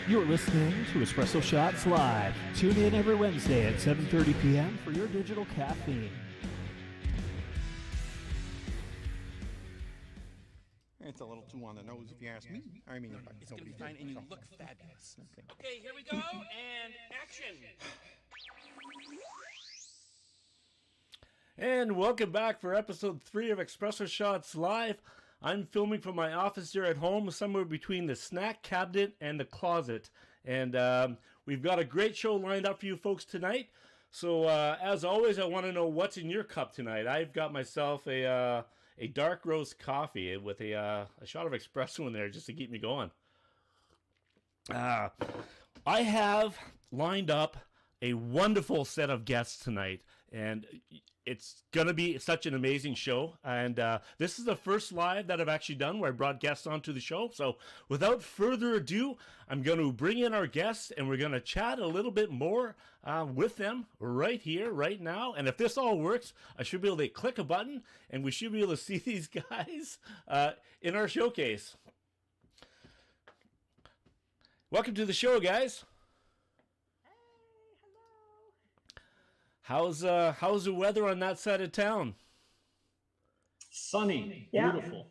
You're listening to Espresso Shots Live. Tune in every Wednesday at 7:30 p.m. for your digital caffeine. It's a little too on the nose if you ask me. I mean, it's going to be fine, and you look fabulous. Okay, here we go, and action. And welcome back for episode 3 of Espresso Shots Live. I'm filming from my office here at home, somewhere between the snack cabinet and the closet. And we've got a great show lined up for you folks tonight. So as always, I want to know what's in your cup tonight. I've got myself a dark roast coffee with a shot of espresso in there just to keep me going. I have lined up a wonderful set of guests tonight, and it's going to be such an amazing show. And this is the first live that I've actually done where I brought guests onto the show. So without further ado, I'm going to bring in our guests, and we're going to chat a little bit more with them right here, right now. And if this all works, I should be able to click a button, and we should be able to see these guys in our showcase. Welcome to the show, guys. How's the weather on that side of town? Sunny, yeah. Beautiful.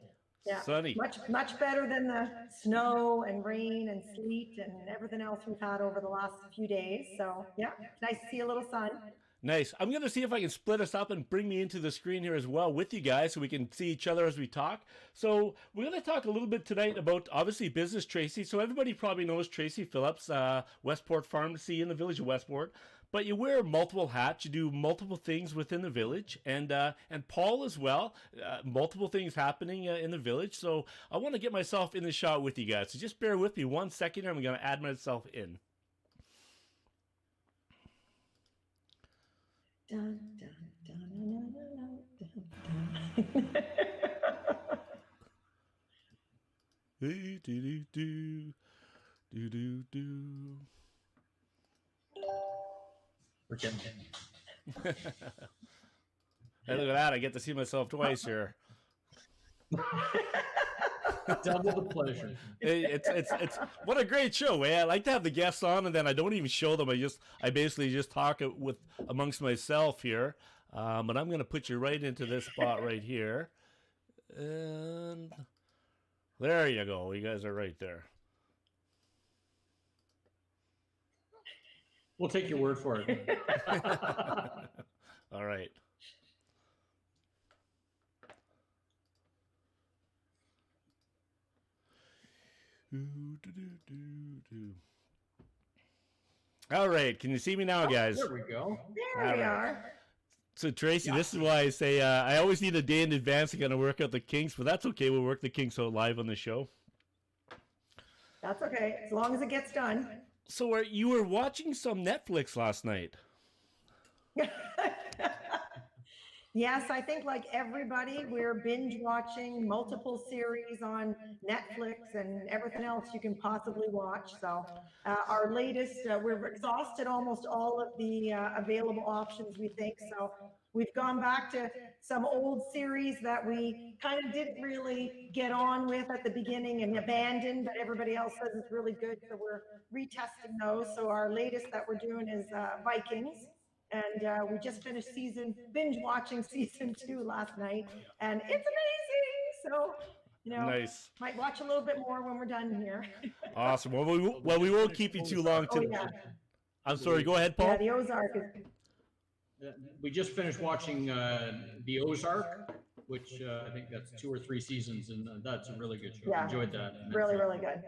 Yeah, sunny. Much better than the snow and rain and sleet and everything else we've had over the last few days. So yeah, it's nice to see a little sun. Nice. I'm going to see if I can split us up and bring me into the screen here as well with you guys so we can see each other as we talk. So we're going to talk a little bit tonight about, obviously, business Tracy. So everybody probably knows Tracy Phillips, Westport Pharmacy in the village of Westport. But you wear multiple hats. You do multiple things within the village. And Paul as well, multiple things happening in the village. So I want to get myself in the shot with you guys. So just bear with me 1 second here. I'm going to add myself in. Dun, dun, dun, dun, dun, dun. Hey, do. We're getting Hey, look at that. I get to see myself twice here. double the pleasure. It's what a great show, man. I like to have the guests on, and then I don't even show them. I basically just talk with amongst myself here. But I'm going to put you right into this spot right here. And there you go. You guys are right there. We'll take your word for it. All right. All right. Can you see me now, guys? There we go. There we are. So, Tracy, this is why I say I always need a day in advance to kind of work out the kinks, but that's okay. We'll work the kinks out live on the show. That's okay, as long as it gets done. So you were watching some Netflix last night. Yes, I think like everybody, we're binge watching multiple series on Netflix and everything else you can possibly watch. So our latest, we're exhausted almost all of the available options, we think. So we've gone back to some old series that we kind of didn't really get on with at the beginning and abandoned, but everybody else says it's really good. So we're retesting those. So our latest that we're doing is Vikings. And we just finished binge watching season 2 last night, and it's amazing. So, Nice. Might watch a little bit more when we're done here. Awesome. Well, we won't keep you too long. Yeah. I'm sorry. Go ahead, Paul. Yeah, the Ozark is. We just finished watching The Ozark, which I think that's 2 or 3 seasons, and that's a really good show. Yeah. I enjoyed that. Really, really good.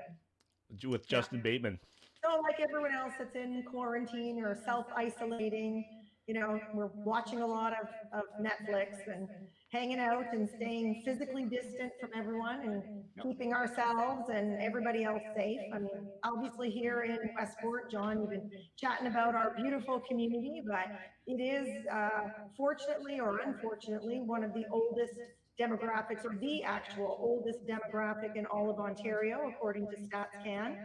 With Justin Bateman. So like everyone else that's in quarantine or self-isolating, we're watching a lot of Netflix and hanging out and staying physically distant from everyone and keeping ourselves and everybody else safe. I mean, obviously here in Westport, John, you've been chatting about our beautiful community, but it is fortunately or unfortunately one of the oldest demographics, or the actual oldest demographic in all of Ontario, according to StatsCan.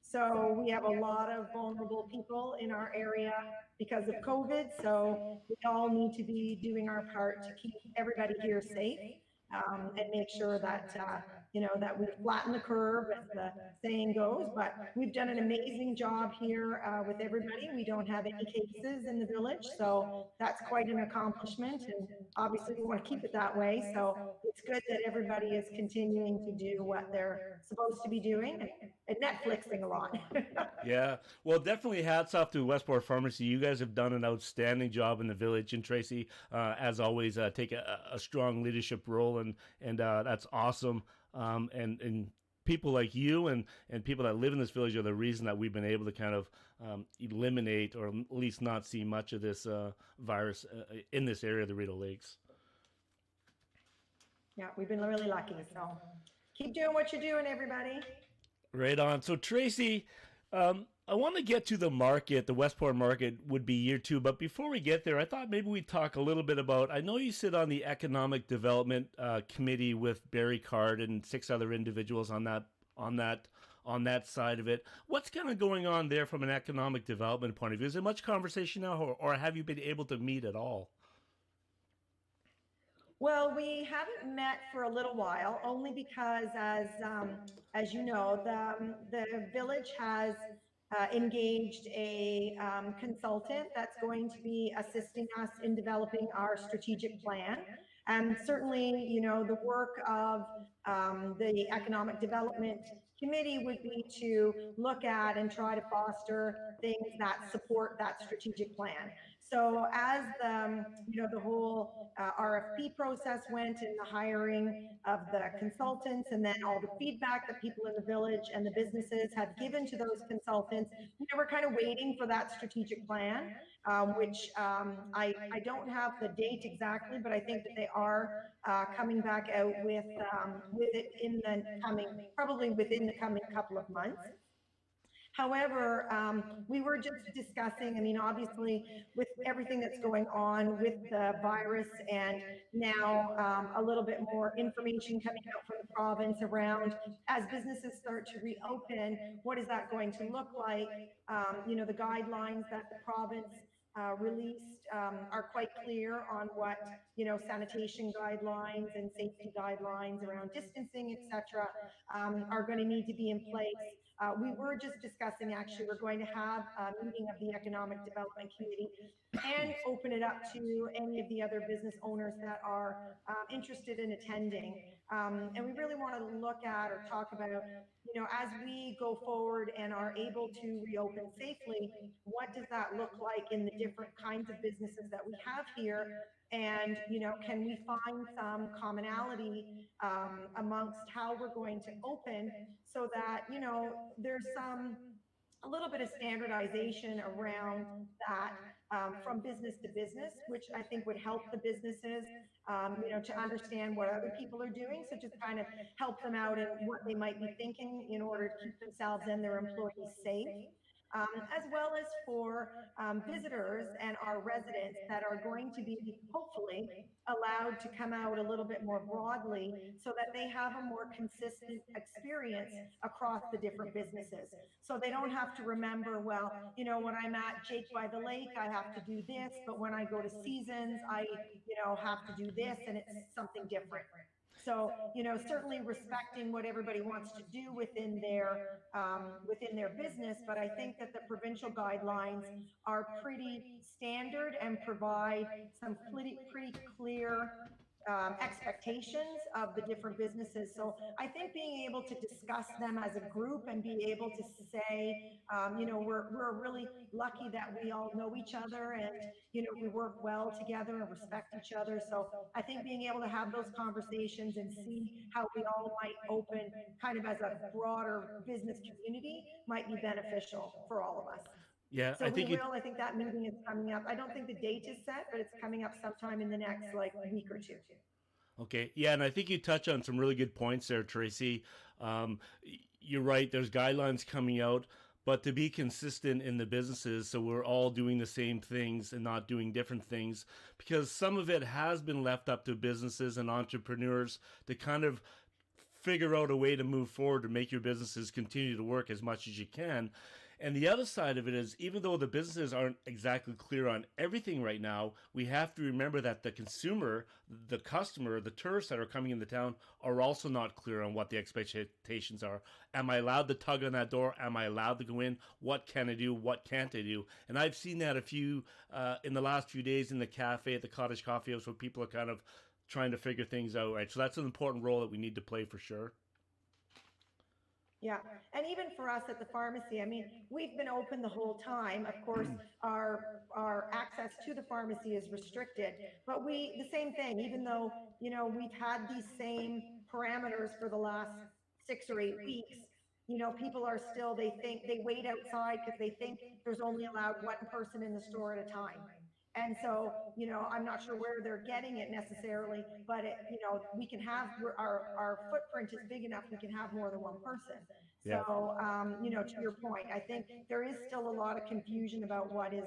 So we have a lot of vulnerable people in our area because of COVID. So we all need to be doing our part to keep everybody here safe and make sure that that we flatten the curve, as the saying goes. But we've done an amazing job here with everybody. We don't have any cases in the village, so that's quite an accomplishment. And obviously, we want to keep it that way. So it's good that everybody is continuing to do what they're supposed to be doing and Netflixing a lot. Yeah, well, definitely hats off to Westport Pharmacy. You guys have done an outstanding job in the village, and Tracy, as always, take a strong leadership role, and that's awesome. And people like you and people that live in this village are the reason that we've been able to kind of eliminate or at least not see much of this virus in this area of the Rideau Lakes. Yeah, we've been really lucky. So keep doing what you're doing, everybody. Right on. So Tracy, I want to get to the market. The Westport market would be year 2, but before we get there, I thought maybe we'd talk a little bit about. I know you sit on the economic development committee with Barry Card and 6 other individuals on that side of it. What's kind of going on there from an economic development point of view? Is there much conversation now, or have you been able to meet at all? Well, we haven't met for a little while, only because, as you know, the village has engaged a consultant that's going to be assisting us in developing our strategic plan. And certainly, the work of the Economic Development Committee would be to look at and try to foster things that support that strategic plan. So as the whole RFP process went and the hiring of the consultants, and then all the feedback that people in the village and the businesses have given to those consultants, we're kind of waiting for that strategic plan, which I don't have the date exactly, but I think that they are coming back out with it in the probably within the coming couple of months. However, we were just discussing, obviously, with everything that's going on with the virus, and now a little bit more information coming out from the province around, as businesses start to reopen, what is that going to look like? The guidelines that the province released are quite clear on what sanitation guidelines and safety guidelines around distancing, etc., are going to need to be in place. We were just discussing, actually, we're going to have a meeting of the Economic Development Committee and open it up to any of the other business owners that are interested in attending. And we really want to look at or talk about, as we go forward and are able to reopen safely, what does that look like in the different kinds of businesses that we have here? And, can we find some commonality amongst how we're going to open, so that, there's a little bit of standardization around that from business to business, which I think would help the businesses, to understand what other people are doing. So just kind of help them out in what they might be thinking in order to keep themselves and their employees safe. As well as for visitors and our residents that are going to be hopefully allowed to come out a little bit more broadly, so that they have a more consistent experience across the different businesses. So they don't have to remember, well, when I'm at Jake by the Lake, I have to do this, but when I go to Seasons, I have to do this, and it's something different. So, certainly respecting what everybody wants to do within their business, but I think that the provincial guidelines are pretty standard and provide some pretty clear expectations of the different businesses. So I think being able to discuss them as a group and be able to say, we're really lucky that we all know each other, and, we work well together and respect each other. So I think being able to have those conversations and see how we all might open kind of as a broader business community might be beneficial for all of us. Yeah, So I think I think that meeting is coming up. I don't think the date is set, but it's coming up sometime in the next week or two. Okay, yeah, and I think you touch on some really good points there, Tracy. You're right, there's guidelines coming out, but to be consistent in the businesses, so we're all doing the same things and not doing different things, because some of it has been left up to businesses and entrepreneurs to kind of figure out a way to move forward to make your businesses continue to work as much as you can. And the other side of it is, even though the businesses aren't exactly clear on everything right now, we have to remember that the consumer, the customer, the tourists that are coming into town are also not clear on what the expectations are. Am I allowed to tug on that door? Am I allowed to go in? What can I do? What can't I do? And I've seen that in the last few days in the cafe, at the Cottage Coffee House, where people are kind of trying to figure things out, right? So that's an important role that we need to play for sure. Yeah, and even for us at the pharmacy, I mean, we've been open the whole time. Of course, our access to the pharmacy is restricted, but the same thing, even though, we've had these same parameters for the last 6 or 8 weeks, people are still, they wait outside because they think there's only allowed one person in the store at a time. And so, I'm not sure where they're getting it necessarily, but we can have, our footprint is big enough, we can have more than one person. Yeah. So, to your point, I think there is still a lot of confusion about what is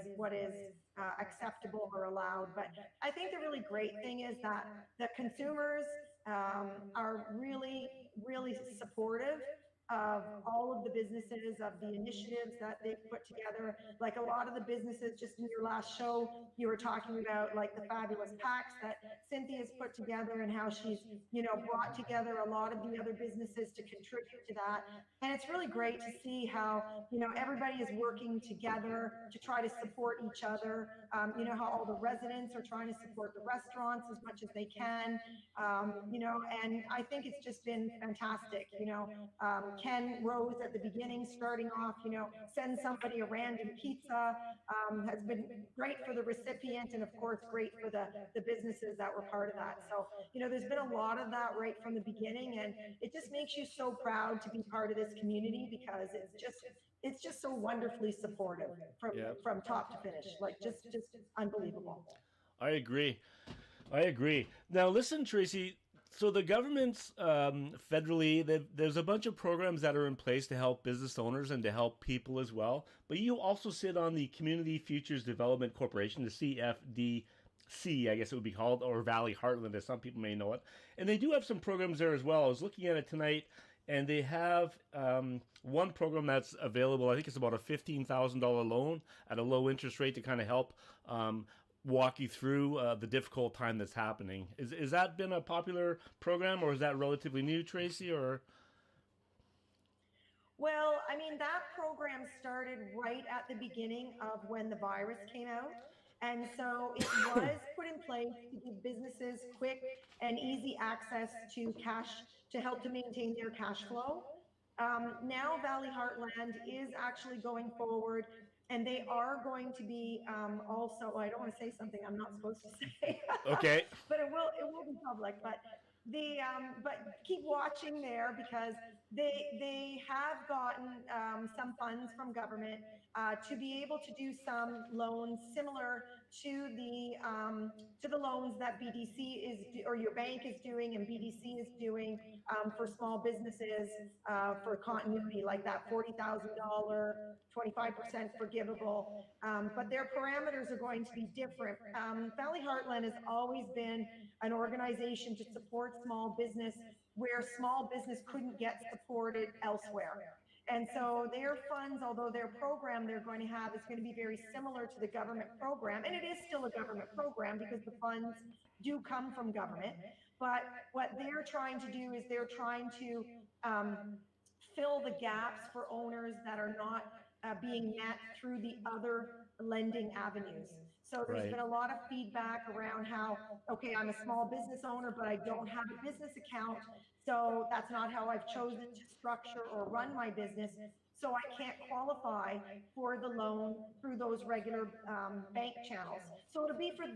acceptable or allowed. But I think the really great thing is that the consumers are really, really supportive of all of the businesses, of the initiatives that they've put together. Like a lot of the businesses, just in your last show, you were talking about like the fabulous packs that Cynthia's put together and how she's, brought together a lot of the other businesses to contribute to that. And it's really great to see how, everybody is working together to try to support each other. How all the residents are trying to support the restaurants as much as they can. And I think it's just been fantastic. Ken Rose at the beginning, starting off, send somebody a random pizza, has been great for the recipient and of course great for the businesses that were part of that. So, there's been a lot of that right from the beginning, and it just makes you so proud to be part of this community because it's just so wonderfully supportive from top to finish, like just unbelievable. I agree. Now, listen, Tracy. So the government's federally, there's a bunch of programs that are in place to help business owners and to help people as well. But you also sit on the Community Futures Development Corporation, the CFDC, I guess it would be called, or Valley Heartland, as some people may know it. And they do have some programs there as well. I was looking at it tonight, and they have one program that's available. I think it's about a $15,000 loan at a low interest rate to kind of help walk you through the difficult time that's happening. Is that been a popular program, or is that relatively new, Tracy? Or well, I mean, that program started right at the beginning of when the virus came out. And so it was put in place to give businesses quick and easy access to cash to help to maintain their cash flow. Now Valley Heartland is actually going forward, and they are going to be also, I don't want to say something I'm not supposed to say. Okay. But it will be public. But but keep watching there because they have gotten some funds from government to be able to do some loans similar to the loans that BDC is or your bank is doing and BDC is doing for small businesses for continuity, like that $40,000, 25% forgivable. But their parameters are going to be different. Valley Heartland has always been an organization to support small business where small business couldn't get supported elsewhere. And so their funds, although their program they're going to have is going to be very similar to the government program, and it is still a government program because the funds do come from government. But what they're trying to do is they're trying to fill the gaps for owners that are not being met through the other lending avenues. So there's been a lot of feedback around how, okay, I'm a small business owner, but I don't have a business account. So that's not how I've chosen to structure or run my business. So I can't qualify for the loan through those regular bank channels. So it'll be for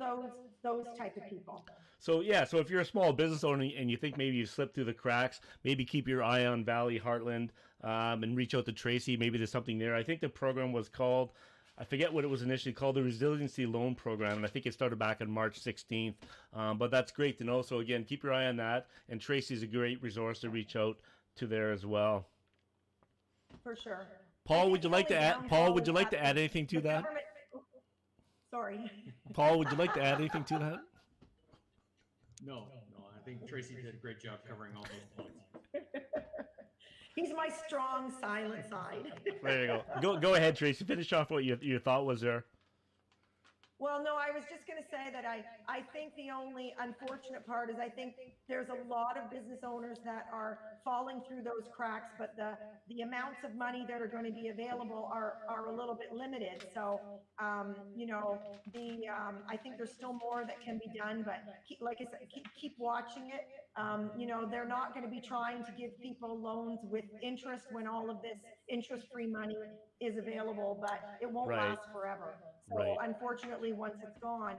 those type of people. So so if you're a small business owner and you think maybe you slipped through the cracks, maybe keep your eye on Valley Heartland and reach out to Tracy. Maybe there's something there. I think the program was called, I forget what it was initially called, the Resiliency Loan Program, and I think it started back on March 16th. But that's great to know. So again, keep your eye on that. And Tracy's a great resource to reach out to there as well. For sure. Paul, would you like to add? Paul, would you like to add anything to that? Sorry. Paul, would you like to add anything to that? No, I think Tracy did a great job covering all those points. He's my strong, silent side. There you go. Go ahead, Tracy. Finish off what your thought was there. Well, no, I was just going to say that I think the only unfortunate part is I think there's a lot of business owners that are falling through those cracks, but the amounts of money that are going to be available are a little bit limited. So, you know, I think there's still more that can be done, but like I said, keep watching it. You know, they're not going to be trying to give people loans with interest when all of this interest-free money is available, but it won't Right. last forever. So Right. unfortunately, once it's gone,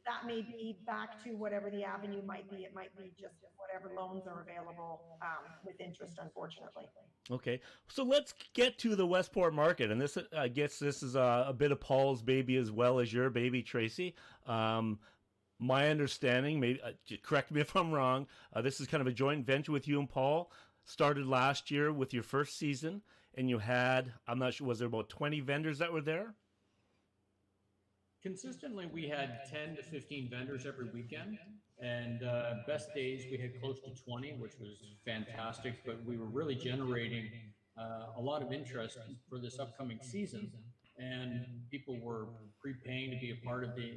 that may be back to whatever the avenue might be. It might be just whatever loans are available with interest, unfortunately. Okay, so let's get to the Westport market, and this, I guess, this is a bit of Paul's baby as well as your baby, Tracy. My understanding, maybe correct me if I'm wrong. This is kind of a joint venture with you and Paul. Started last year with your first season, and you had, I'm not sure, was there about 20 vendors that were there? Consistently, we had 10 to 15 vendors every weekend, and best days we had close to 20, which was fantastic. But we were really generating a lot of interest for this upcoming season, and people were prepaying to be a part of the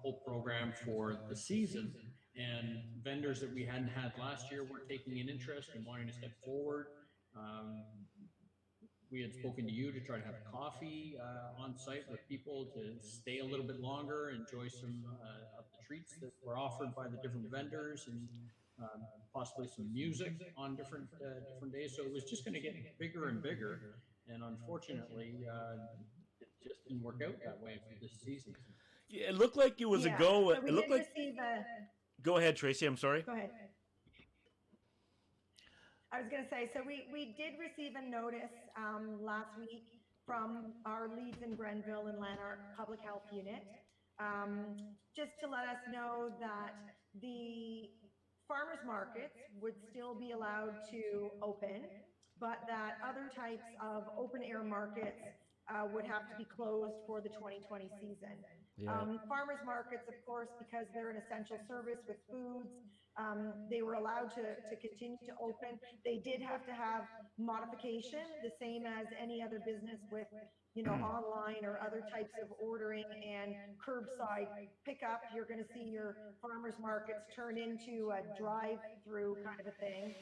whole program for the season. And vendors that we hadn't had last year were taking an interest and wanting to step forward. We had spoken to you to try to have coffee on site with people to stay a little bit longer, enjoy some of the treats that were offered by the different vendors, and possibly some music on different days. So it was just going to get bigger and bigger. And unfortunately, it just didn't work out that way for this season. Yeah, it looked like it was a go. So we It looked did like. receive a. Go ahead, Tracy. I'm sorry. Go ahead. I was going to say, so we did receive a notice last week from our leads in Grenville and Lanark Public Health Unit, just to let us know that the farmers markets would still be allowed to open, but that other types of open air markets would have to be closed for the 2020 season. Yeah. Farmers markets, of course, because they're an essential service with foods, they were allowed to continue to open. They did have to have modification, the same as any other business with, you know, online or other types of ordering and curbside pickup. You're going to see your farmers markets turn into a drive-through kind of a thing.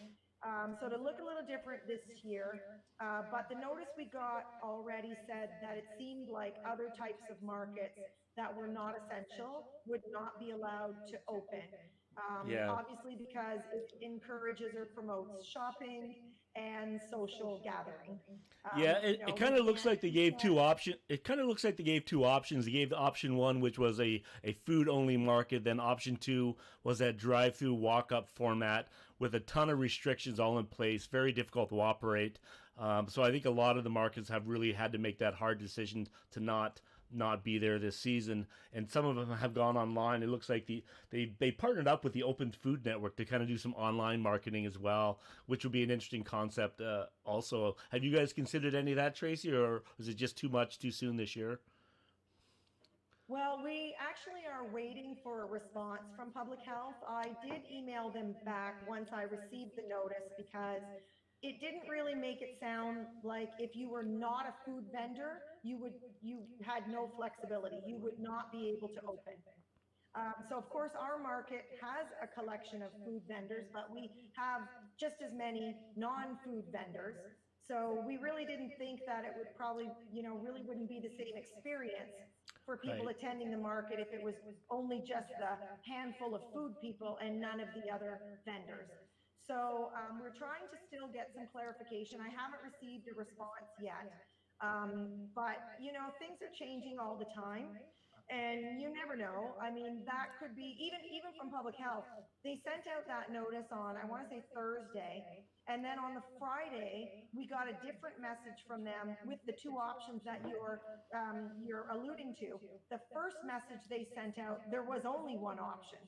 So to look a little different this year, but the notice we got already said that it seemed like other types of markets that were not essential would not be allowed to open. Yeah. Obviously, because it encourages or promotes shopping and social gathering. Yeah, You it know, kind we of looks can't- like they gave two options. It kind of looks like they gave two options. They gave the option one, which was a food only market. Then option two was that drive through walk up format with a ton of restrictions all in place. Very difficult to operate. So I think a lot of the markets have really had to make that hard decision to not be there this season, and some of them have gone online. It looks like they partnered up with the Open Food Network to kind of do some online marketing as well, which would be an interesting concept. Also, have you guys considered any of that, Tracy, or is it just too much too soon this year? Well, we actually are waiting for a response from Public Health. I did email them back once I received the notice because it didn't really make it sound like if you were not a food vendor, you had no flexibility. You would not be able to open. So of course our market has a collection of food vendors, but we have just as many non-food vendors. So we really didn't think that it would probably, you know, really wouldn't be the same experience for people Right. attending the market if it was only just the handful of food people and none of the other vendors. So we're trying to still get some clarification. I haven't received a response yet, but you know, things are changing all the time, and you never know. I mean, that could be even from Public Health. They sent out that notice on, I want to say Thursday, and then on the Friday we got a different message from them with the two options that you're alluding to. The first message they sent out, there was only one option.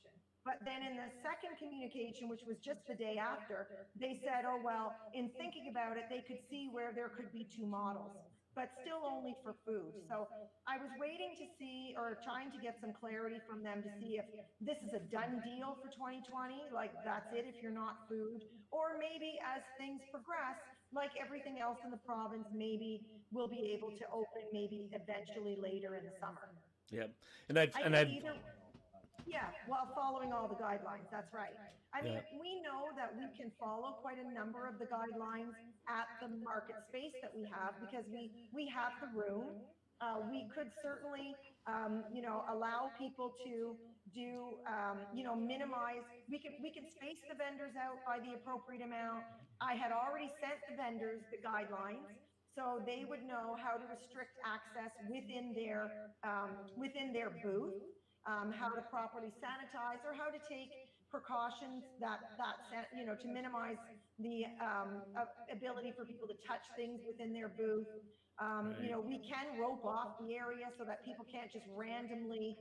But then in the second communication, which was just the day after, they said, oh, well, in thinking about it, they could see where there could be two models. but still only for food. So I was waiting to see, or trying to get some clarity from them to see if this is a done deal for 2020, like that's it if you're not food, or maybe as things progress, like everything else in the province, maybe we'll be able to open maybe eventually later in the summer. Yeah, and I've I and think I've either, yeah, while following all the guidelines, that's right. I mean, Yeah. we know that we can follow quite a number of the guidelines at the market space that we have because we have the room. We could certainly, allow people to do, minimize. We can space the vendors out by the appropriate amount. I had already sent the vendors the guidelines, so they would know how to restrict access within their booth, how to properly sanitize, or how to take precautions to minimize the ability for people to touch things within their booth. We can rope off the area so that people can't just randomly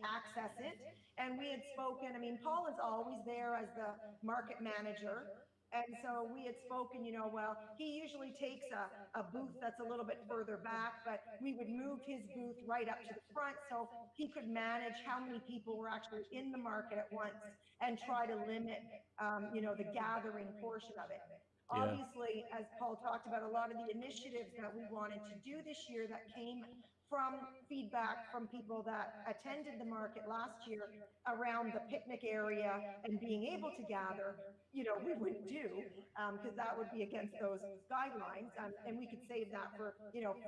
access it. And we had spoken. I mean, Paul is always there as the market manager. And so we had spoken, well, he usually takes a booth that's a little bit further back, but we would move his booth right up to the front so he could manage how many people were actually in the market at once and try to limit, the gathering portion of it. Yeah. Obviously, as Paul talked about, a lot of the initiatives that we wanted to do this year that came from feedback from people that attended the market last year around the picnic area and being able to gather, we wouldn't do, because that would be against those guidelines, and we could save that for,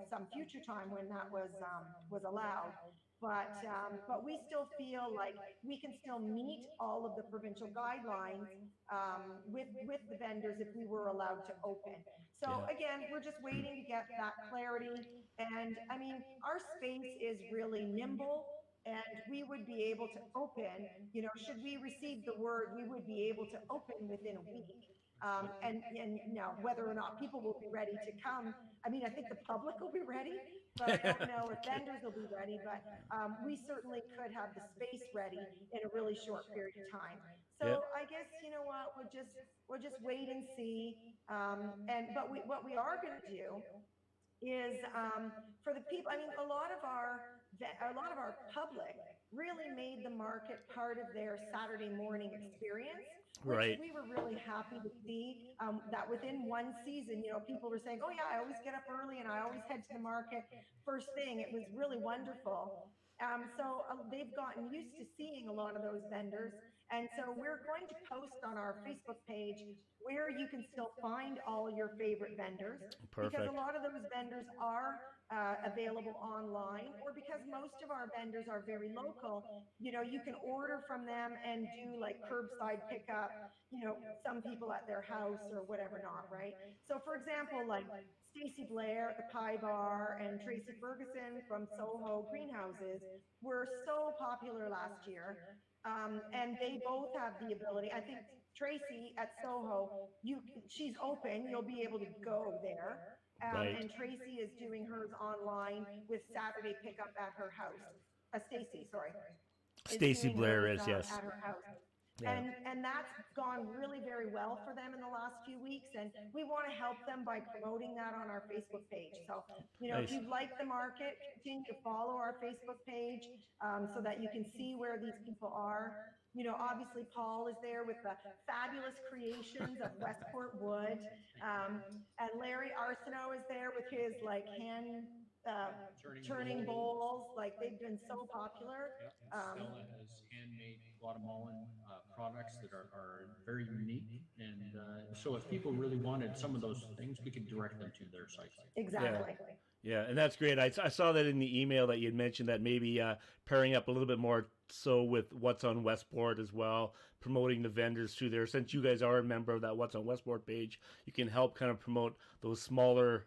some future time when that was allowed. But we still feel like we can still meet all of the provincial guidelines, with the vendors if we were allowed to open. So Yeah. again, we're just waiting to get that clarity. And I mean, our space is really nimble, and we would be able to open, should we receive the word, we would be able to open within a week. And now whether or not people will be ready to come, I mean, I think the public will be ready, but I don't know if vendors will be ready, but we certainly could have the space ready in a really short period of time. So Yep. I guess, you know what, we'll just wait and see. But what we are going to do is, for the people, I mean, a lot of our public really made the market part of their Saturday morning experience, which Right. we were really happy to see, that within one season, people were saying, oh yeah, I always get up early and I always head to the market first thing. It was really wonderful. So they've gotten used to seeing a lot of those vendors. And so we're going to post on our Facebook page where you can still find all your favorite vendors. Because Perfect. a lot of those vendors are available online, or because most of our vendors are very local, you can order from them and do like curbside pickup, some people at their house or whatever not, right? So for example, like Stacey Blair at the Pie Bar and Tracy Ferguson from Soho Greenhouses were so popular last year. And they both have the ability. I think Tracy at Soho, she's open. You'll be able to go there. Right. And Tracy is doing hers online with Saturday pickup at her house. Stacey, sorry. Stacey doing Blair hers, is, yes. at her house. Yeah. And that's gone really very well for them in the last few weeks, and we want to help them by promoting that on our Facebook page. So, Nice. if you like the market, continue to follow our Facebook page, so that you can see where these people are. Obviously Paul is there with the fabulous creations of Westport wood, and Larry Arsenault is there with his like hand turning bowls. Like they've been so popular. Stella has handmade guatemalan products that are very unique, and so if people really wanted some of those things, we could direct them to their site. Exactly. Yeah, and that's great. I saw that in the email that you had mentioned that maybe pairing up a little bit more so with What's on Westport as well, promoting the vendors through there. Since you guys are a member of that What's on Westport page, you can help kind of promote those smaller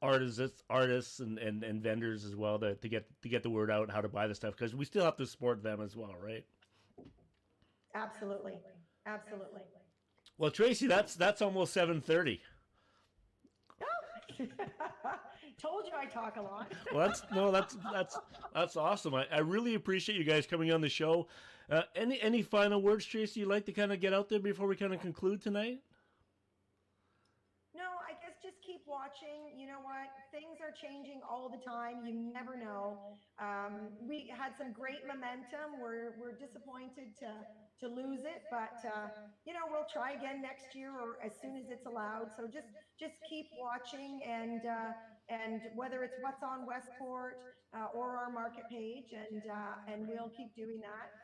artists and vendors as well to get the word out how to buy the stuff, because we still have to support them as well, right? Absolutely. Well, Tracy, that's almost 7:30. Told you I talk a lot. Well, that's awesome. I really appreciate you guys coming on the show. Any final words, Tracy, you'd like to kind of get out there before we kind of conclude tonight? No, I guess just keep watching. You know what? Things are changing all the time. You never know. We had some great momentum. We're disappointed to lose it, but we'll try again next year or as soon as it's allowed. So just keep watching, and whether it's What's on Westport or our market page, and we'll keep doing that.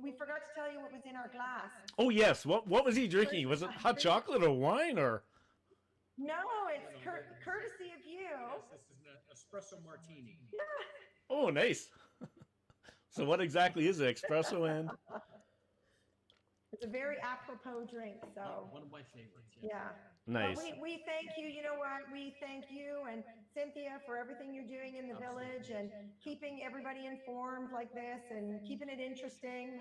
We forgot to tell you what was in our glass. Oh yes, what was he drinking? Was it hot chocolate or wine or? No, it's courtesy of you. Yes, this is an espresso martini. Oh, nice. So what exactly is it? Espresso and? It's a very apropos drink. So One of my favorites. yeah. Nice. Well, we thank you. You know what? We thank you and Cynthia for everything you're doing in the village and keeping everybody informed like this and keeping it interesting.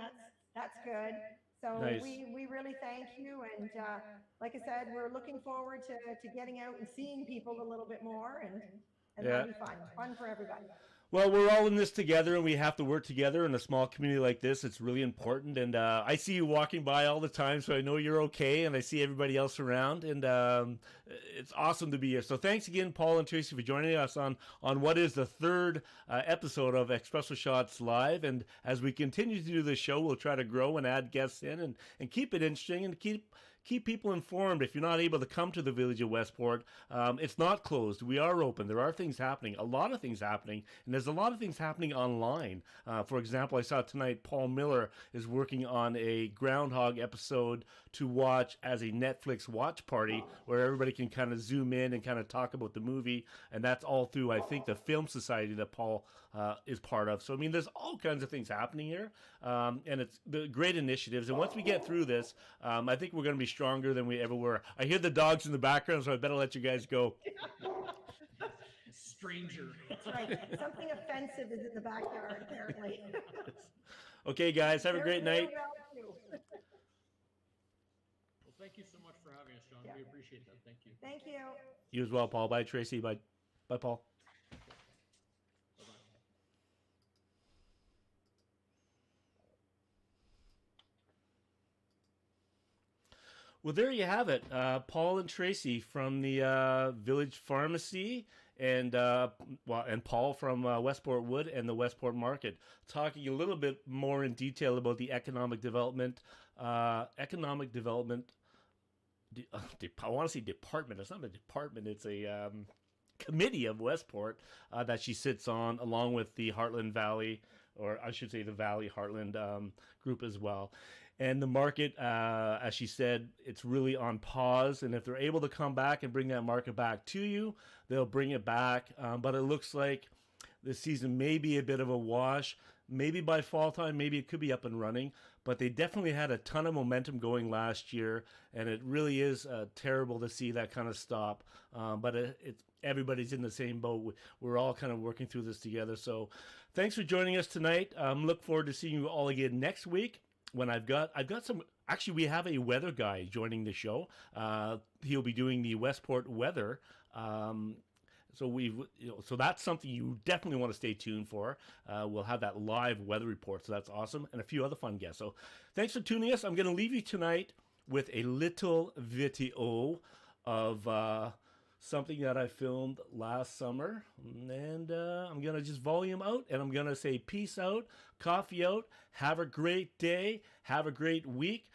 That's good. So Nice. we really thank you. And like I said, we're looking forward to getting out and seeing people a little bit more, and that'll be fun for everybody. Well, we're all in this together, and we have to work together in a small community like this. It's really important, and I see you walking by all the time, so I know you're okay, and I see everybody else around, and it's awesome to be here. So thanks again, Paul and Tracy, for joining us on what is the third episode of Espresso Shots Live, and as we continue to do this show, we'll try to grow and add guests in and keep it interesting and keep people informed. If you're not able to come to the village of Westport, it's not closed. We are open. There are things happening, a lot of things happening, and there's a lot of things happening online. For example, I saw tonight Paul Miller is working on a Groundhog episode to watch as a Netflix watch party where everybody can kind of zoom in and kind of talk about the movie, and that's all through, I think, the Film Society that Paul is part of. So, I mean, there's all kinds of things happening here, and it's the great initiatives. And once we get through this, I think we're going to be stronger than we ever were. I hear the dogs in the background, so I better let you guys go. Stranger. That's right. Something offensive is in the backyard, apparently. Okay, guys, have a great night. Well, thank you so much for having us, John. We appreciate that. Thank you. Thank you. You as well, Paul. Bye, Tracy. Bye, Paul. Well, there you have it. Paul and Tracy from the Village Pharmacy, and Paul from Westport Wood and the Westport Market, talking a little bit more in detail about the economic development. I want to say department. It's not a department. It's a committee of Westport that she sits on, along with the Heartland Valley, or I should say the Valley Heartland group as well. And the market, as she said, it's really on pause. And if they're able to come back and bring that market back to you, they'll bring it back. But it looks like this season may be a bit of a wash. Maybe by fall time, maybe it could be up and running. But they definitely had a ton of momentum going last year. And it really is terrible to see that kind of stop. But it's everybody's in the same boat. We're all kind of working through this together. So thanks for joining us tonight. Look forward to seeing you all again next week. When I've got some, actually we have a weather guy joining the show. He'll be doing the Westport weather. So that's something you definitely want to stay tuned for. We'll have that live weather report, so that's awesome, and a few other fun guests. So thanks for tuning us. I'm going to leave you tonight with a little video of something that I filmed last summer, and I'm going to just volume out, and I'm going to say peace out, coffee out, have a great day, have a great week.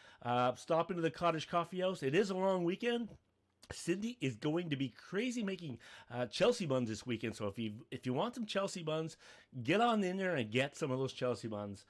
Stop into the Cottage Coffee House. It is a long weekend. Cindy is going to be crazy making Chelsea buns this weekend, so if you want some Chelsea buns, get on in there and get some of those Chelsea buns.